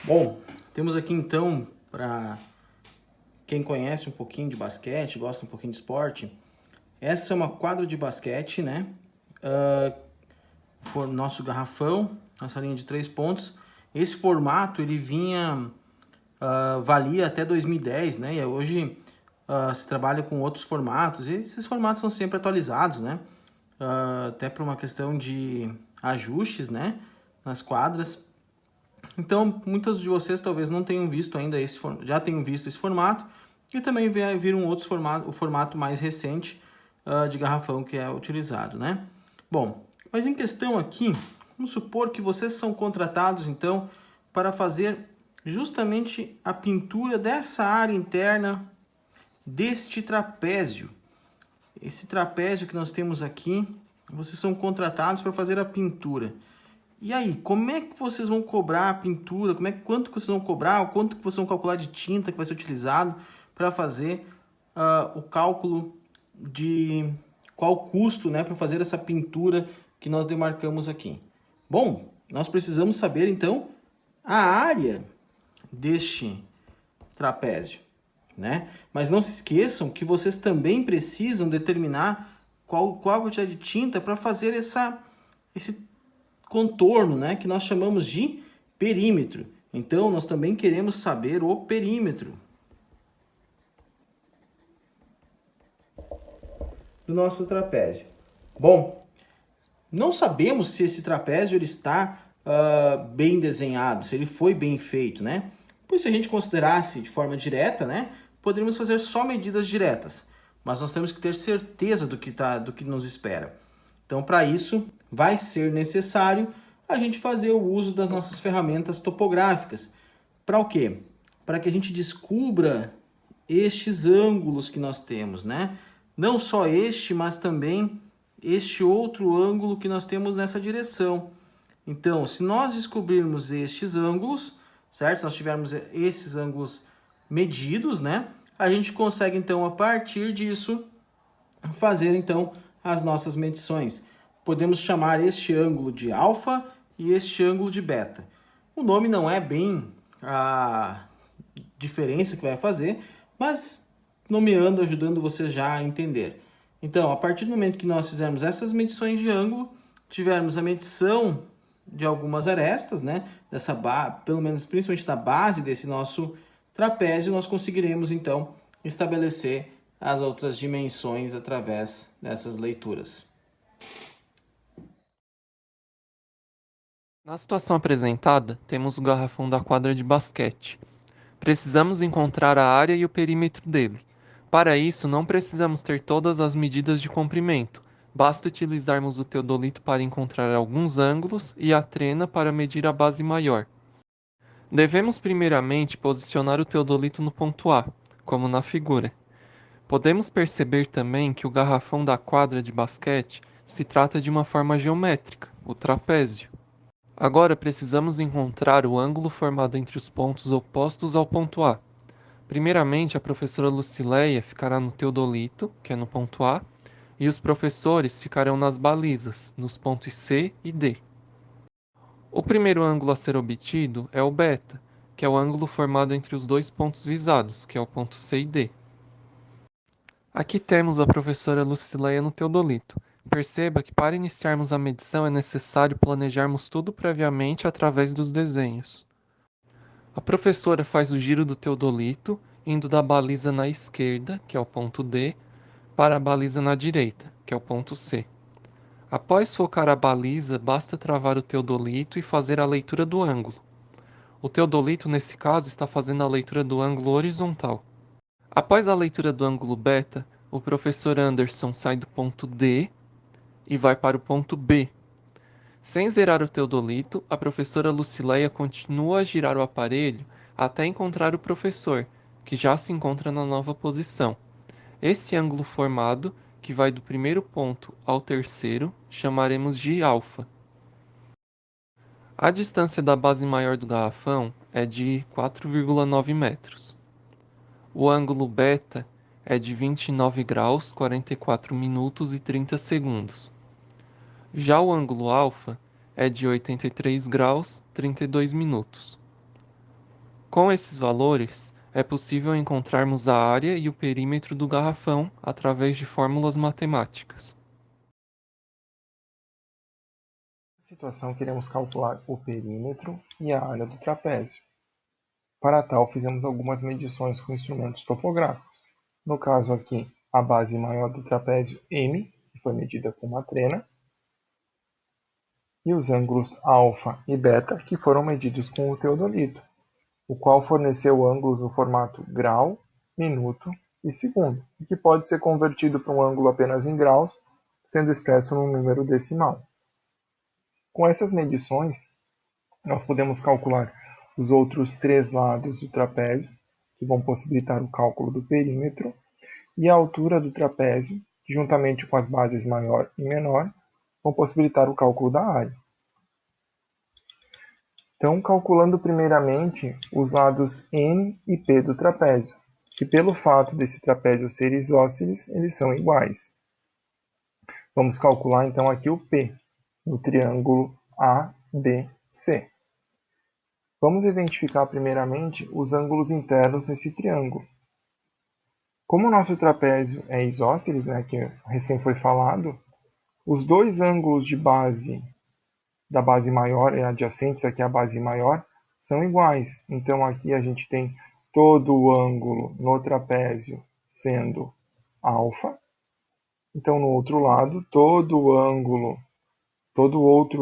Bom, temos aqui então, para quem conhece um pouquinho de basquete, gosta um pouquinho de esporte, essa é uma quadra de basquete, né? For nosso garrafão, nossa linha de 3 pontos. Esse formato ele vinha, valia até 2010, né? E hoje se trabalha com outros formatos. E esses formatos são sempre atualizados, né? Até por uma questão de ajustes, né? Nas quadras. Então, muitos de vocês talvez não tenham visto ainda já tenham visto esse formato, e também viram outros formatos, o formato mais recente de garrafão que é utilizado, né? Bom, mas em questão aqui, vamos supor que vocês são contratados então para fazer justamente a pintura dessa área interna deste trapézio. Esse trapézio que nós temos aqui, vocês são contratados para fazer a pintura. E aí, como é que vocês vão cobrar a pintura? Quanto que vocês vão cobrar? O quanto que vocês vão calcular de tinta que vai ser utilizado para fazer o cálculo de qual o custo, né, para fazer essa pintura que nós demarcamos aqui? Bom, nós precisamos saber então a área deste trapézio, né? Mas não se esqueçam que vocês também precisam determinar qual a quantidade de tinta para fazer esse contorno, né, que nós chamamos de perímetro. Então, nós também queremos saber o perímetro do nosso trapézio. Bom, não sabemos se esse trapézio ele está bem desenhado, se ele foi bem feito, né? Pois se a gente considerasse de forma direta, né, poderíamos fazer só medidas diretas, mas nós temos que ter certeza do que nos espera. Então, para isso, vai ser necessário a gente fazer o uso das nossas ferramentas topográficas. Para o quê? Para que a gente descubra estes ângulos que nós temos, né? Não só este, mas também este outro ângulo que nós temos nessa direção. Então, se nós descobrirmos estes ângulos, certo? Se nós tivermos esses ângulos medidos, né? A gente consegue, então, a partir disso, fazer, então, as nossas medições. Podemos chamar este ângulo de alfa e este ângulo de beta. O nome não é bem a diferença que vai fazer, mas nomeando, ajudando você já a entender. Então, a partir do momento que nós fizermos essas medições de ângulo, tivermos a medição de algumas arestas, né, pelo menos principalmente da base desse nosso trapézio, nós conseguiremos então estabelecer as outras dimensões através dessas leituras. Na situação apresentada, temos o garrafão da quadra de basquete. Precisamos encontrar a área e o perímetro dele. Para isso, não precisamos ter todas as medidas de comprimento. Basta utilizarmos o teodolito para encontrar alguns ângulos e a trena para medir a base maior. Devemos primeiramente posicionar o teodolito no ponto A, como na figura. Podemos perceber também que o garrafão da quadra de basquete se trata de uma forma geométrica, o trapézio. Agora precisamos encontrar o ângulo formado entre os pontos opostos ao ponto A. Primeiramente, a professora Lucileia ficará no teodolito, que é no ponto A, e os professores ficarão nas balizas, nos pontos C e D. O primeiro ângulo a ser obtido é o beta, que é o ângulo formado entre os dois pontos visados, que é o ponto C e D. Aqui temos a professora Lucileia no teodolito. Perceba que para iniciarmos a medição é necessário planejarmos tudo previamente através dos desenhos. A professora faz o giro do teodolito, indo da baliza na esquerda, que é o ponto D, para a baliza na direita, que é o ponto C. Após focar a baliza, basta travar o teodolito e fazer a leitura do ângulo. O teodolito, nesse caso, está fazendo a leitura do ângulo horizontal. Após a leitura do ângulo beta, o professor Anderson sai do ponto D e vai para o ponto B. Sem zerar o teodolito, a professora Lucileia continua a girar o aparelho até encontrar o professor, que já se encontra na nova posição. Esse ângulo formado, que vai do primeiro ponto ao terceiro, chamaremos de alfa. A distância da base maior do garrafão é de 4,9 metros. O ângulo beta é de 29 graus, 44 minutos e 30 segundos. Já o ângulo alfa é de 83 graus, 32 minutos. Com esses valores, é possível encontrarmos a área e o perímetro do garrafão através de fórmulas matemáticas. Nessa situação, queremos calcular o perímetro e a área do trapézio. Para tal, fizemos algumas medições com instrumentos topográficos. No caso aqui, a base maior do trapézio M, que foi medida com uma trena, e os ângulos alfa e beta, que foram medidos com o teodolito, o qual forneceu ângulos no formato grau, minuto e segundo, e que pode ser convertido para um ângulo apenas em graus, sendo expresso num número decimal. Com essas medições, nós podemos calcular os outros três lados do trapézio, que vão possibilitar o cálculo do perímetro, e a altura do trapézio, que juntamente com as bases maior e menor, vão possibilitar o cálculo da área. Então, calculando primeiramente os lados N e P do trapézio, que pelo fato desse trapézio ser isósceles, eles são iguais. Vamos calcular então aqui o P, no triângulo ABC. Vamos identificar primeiramente os ângulos internos nesse triângulo. Como o nosso trapézio é isósceles, que recém foi falado, os dois ângulos de base da base maior e adjacentes aqui à base maior são iguais. Então aqui a gente tem todo o ângulo no trapézio sendo alfa. Então no outro lado, todo outro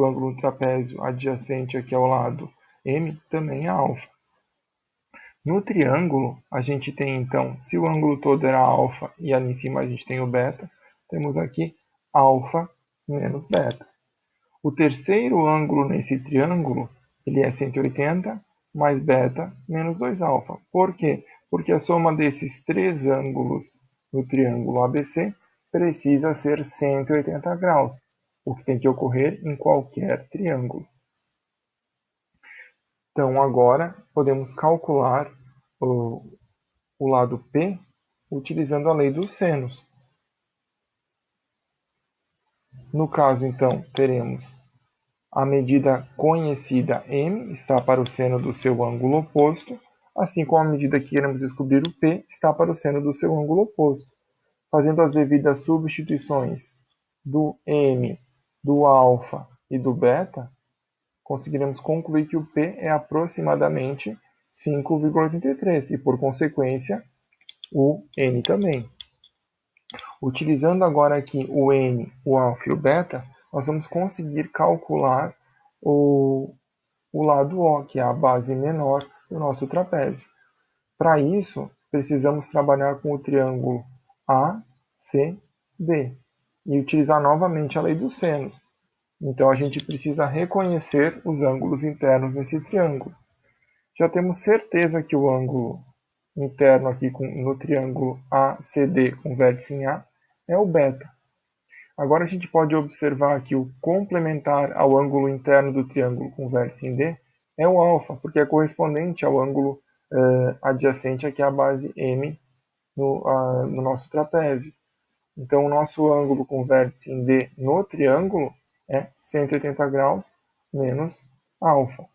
ângulo no trapézio adjacente aqui ao lado M também é alfa. No triângulo, a gente tem então, se o ângulo todo era alfa e ali em cima a gente tem o beta, temos aqui alfa menos beta. O terceiro ângulo nesse triângulo, ele é 180 mais beta menos 2α. Por quê? Porque a soma desses três ângulos no triângulo ABC precisa ser 180 graus, o que tem que ocorrer em qualquer triângulo. Então, agora, podemos calcular o lado P utilizando a lei dos senos. No caso, então, teremos a medida conhecida M está para o seno do seu ângulo oposto, assim como a medida que queremos descobrir o P está para o seno do seu ângulo oposto. Fazendo as devidas substituições do M, do alfa e do beta, conseguiremos concluir que o P é aproximadamente 5,83 e, por consequência, o N também. Utilizando agora aqui o N, o alfa e o beta, nós vamos conseguir calcular o lado O, que é a base menor do nosso trapézio. Para isso, precisamos trabalhar com o triângulo ACD e utilizar novamente a lei dos senos. Então, a gente precisa reconhecer os ângulos internos nesse triângulo. Já temos certeza que o ângulo interno aqui no triângulo ACD com vértice em A é o beta. Agora a gente pode observar que o complementar ao ângulo interno do triângulo com vértice em D é o alfa, porque é correspondente ao ângulo adjacente aqui à base M no nosso trapézio. Então, o nosso ângulo com vértice em D no triângulo é 180 graus menos alfa.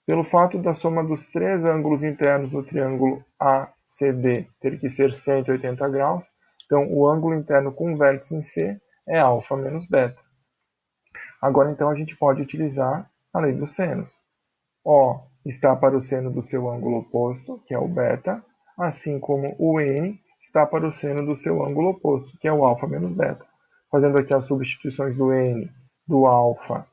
Pelo fato da soma dos três ângulos internos do triângulo ACD ter que ser 180 graus, então o ângulo interno com vértice em C é alfa menos beta. Agora, então, a gente pode utilizar a lei dos senos. O está para o seno do seu ângulo oposto, que é o beta, assim como o N está para o seno do seu ângulo oposto, que é o alfa menos beta. Fazendo aqui as substituições do N, do alfa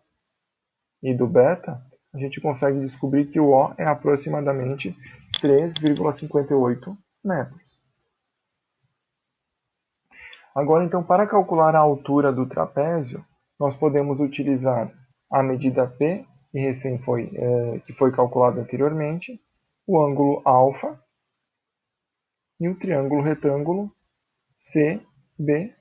e do beta, a gente consegue descobrir que o O é aproximadamente 3,58 metros. Agora, então, para calcular a altura do trapézio, nós podemos utilizar a medida P, que foi calculada anteriormente, o ângulo alfa e o triângulo retângulo CBE.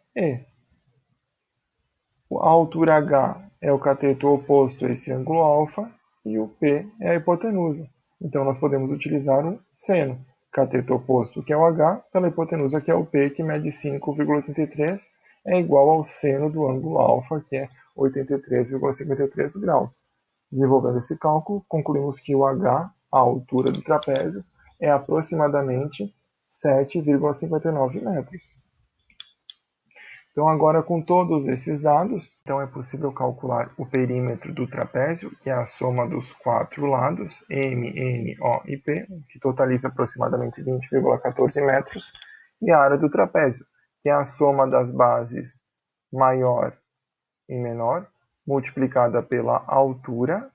A altura H é o cateto oposto a esse ângulo alfa e o P é a hipotenusa. Então, nós podemos utilizar um seno. Cateto oposto, que é o H, pela hipotenusa, que é o P, que mede 5,83, é igual ao seno do ângulo alfa, que é 83,53 graus. Desenvolvendo esse cálculo, concluímos que o H a altura do trapézio é aproximadamente 7,59 metros. Então, agora com todos esses dados, então é possível calcular o perímetro do trapézio, que é a soma dos quatro lados, M, N, O e P, que totaliza aproximadamente 20,14 metros, e a área do trapézio, que é a soma das bases maior e menor, multiplicada pela altura,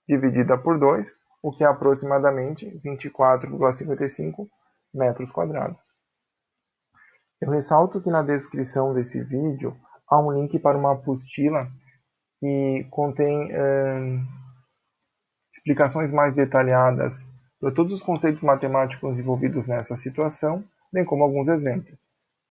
dividida por 2, o que é aproximadamente 24,55 metros quadrados. Eu ressalto que na descrição desse vídeo há um link para uma apostila que contém explicações mais detalhadas para todos os conceitos matemáticos envolvidos nessa situação, bem como alguns exemplos.